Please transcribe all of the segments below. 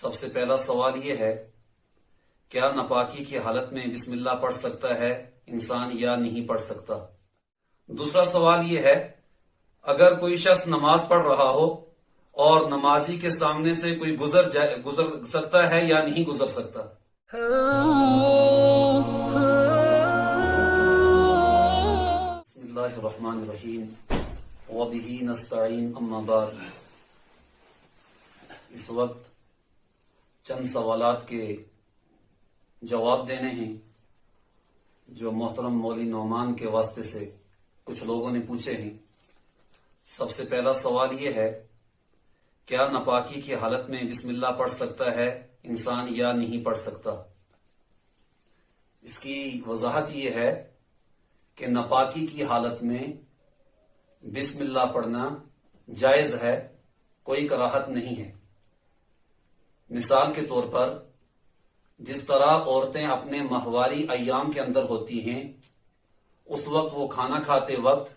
سب سے پہلا سوال یہ ہے، کیا ناپاکی کی حالت میں بسم اللہ پڑھ سکتا ہے انسان یا نہیں پڑھ سکتا؟ دوسرا سوال یہ ہے، اگر کوئی شخص نماز پڑھ رہا ہو اور نمازی کے سامنے سے کوئی گزر سکتا ہے یا نہیں گزر سکتا؟ بسم اللہ الرحمن الرحیم وبہ نستعین اما بعد۔ اس وقت چند سوالات کے جواب دینے ہیں جو محترم مولوی نعمان کے واسطے سے کچھ لوگوں نے پوچھے ہیں۔ سب سے پہلا سوال یہ ہے، کیا ناپاکی کی حالت میں بسم اللہ پڑھ سکتا ہے انسان یا نہیں پڑھ سکتا؟ اس کی وضاحت یہ ہے کہ ناپاکی کی حالت میں بسم اللہ پڑھنا جائز ہے، کوئی کراہت نہیں ہے۔ مثال کے طور پر جس طرح عورتیں اپنے ماہواری ایام کے اندر ہوتی ہیں، اس وقت وہ کھانا کھاتے وقت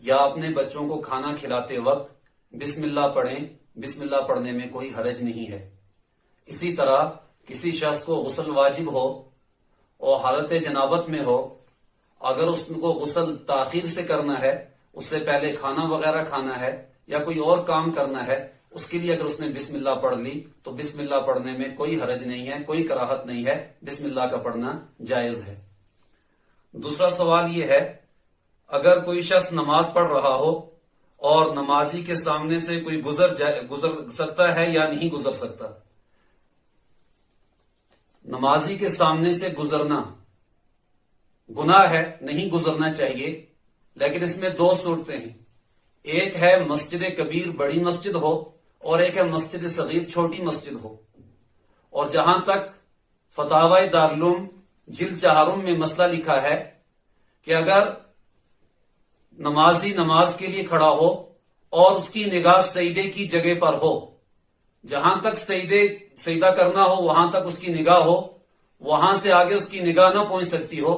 یا اپنے بچوں کو کھانا کھلاتے وقت بسم اللہ پڑھیں، بسم اللہ پڑھنے میں کوئی حرج نہیں ہے۔ اسی طرح کسی شخص کو غسل واجب ہو اور حالت جنابت میں ہو، اگر اس کو غسل تاخیر سے کرنا ہے، اس سے پہلے کھانا وغیرہ کھانا ہے یا کوئی اور کام کرنا ہے، اس کے لیے اگر اس نے بسم اللہ پڑھ لی تو بسم اللہ پڑھنے میں کوئی حرج نہیں ہے، کوئی کراہت نہیں ہے، بسم اللہ کا پڑھنا جائز ہے۔ دوسرا سوال یہ ہے، اگر کوئی شخص نماز پڑھ رہا ہو اور نمازی کے سامنے سے کوئی گزر سکتا ہے یا نہیں گزر سکتا؟ نمازی کے سامنے سے گزرنا گناہ ہے، نہیں گزرنا چاہیے، لیکن اس میں دو صورتیں ہیں۔ ایک ہے مسجد کبیر بڑی مسجد ہو اور ایک ہے مسجد صغیر چھوٹی مسجد ہو۔ اور جہاں تک فتاوی دارالعلوم جلد 4 میں مسئلہ لکھا ہے کہ اگر نمازی نماز کے لیے کھڑا ہو اور اس کی نگاہ سجدے کی جگہ پر ہو، جہاں تک سجدہ کرنا ہو وہاں تک اس کی نگاہ ہو، وہاں سے آگے اس کی نگاہ نہ پہنچ سکتی ہو،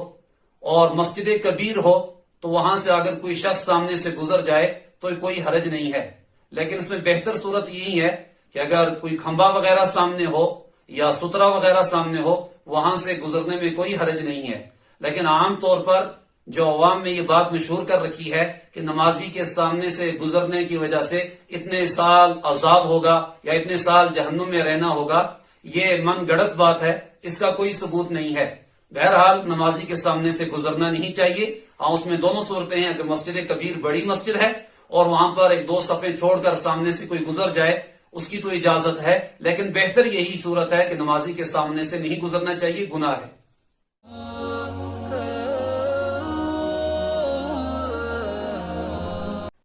اور مسجد کبیر ہو تو وہاں سے اگر کوئی شخص سامنے سے گزر جائے تو کوئی حرج نہیں ہے۔ لیکن اس میں بہتر صورت یہی ہے کہ اگر کوئی کھمبا وغیرہ سامنے ہو یا سترا وغیرہ سامنے ہو، وہاں سے گزرنے میں کوئی حرج نہیں ہے۔ لیکن عام طور پر جو عوام میں یہ بات مشہور کر رکھی ہے کہ نمازی کے سامنے سے گزرنے کی وجہ سے اتنے سال عذاب ہوگا یا اتنے سال جہنم میں رہنا ہوگا، یہ من گڑت بات ہے، اس کا کوئی ثبوت نہیں ہے۔ بہرحال نمازی کے سامنے سے گزرنا نہیں چاہیے۔ ہاں، اس میں دونوں صورتیں ہیں کہ مسجد کبیر بڑی مسجد ہے اور وہاں پر 1-2 صفیں چھوڑ کر سامنے سے کوئی گزر جائے، اس کی تو اجازت ہے، لیکن بہتر یہی صورت ہے کہ نمازی کے سامنے سے نہیں گزرنا چاہیے، گناہ ہے۔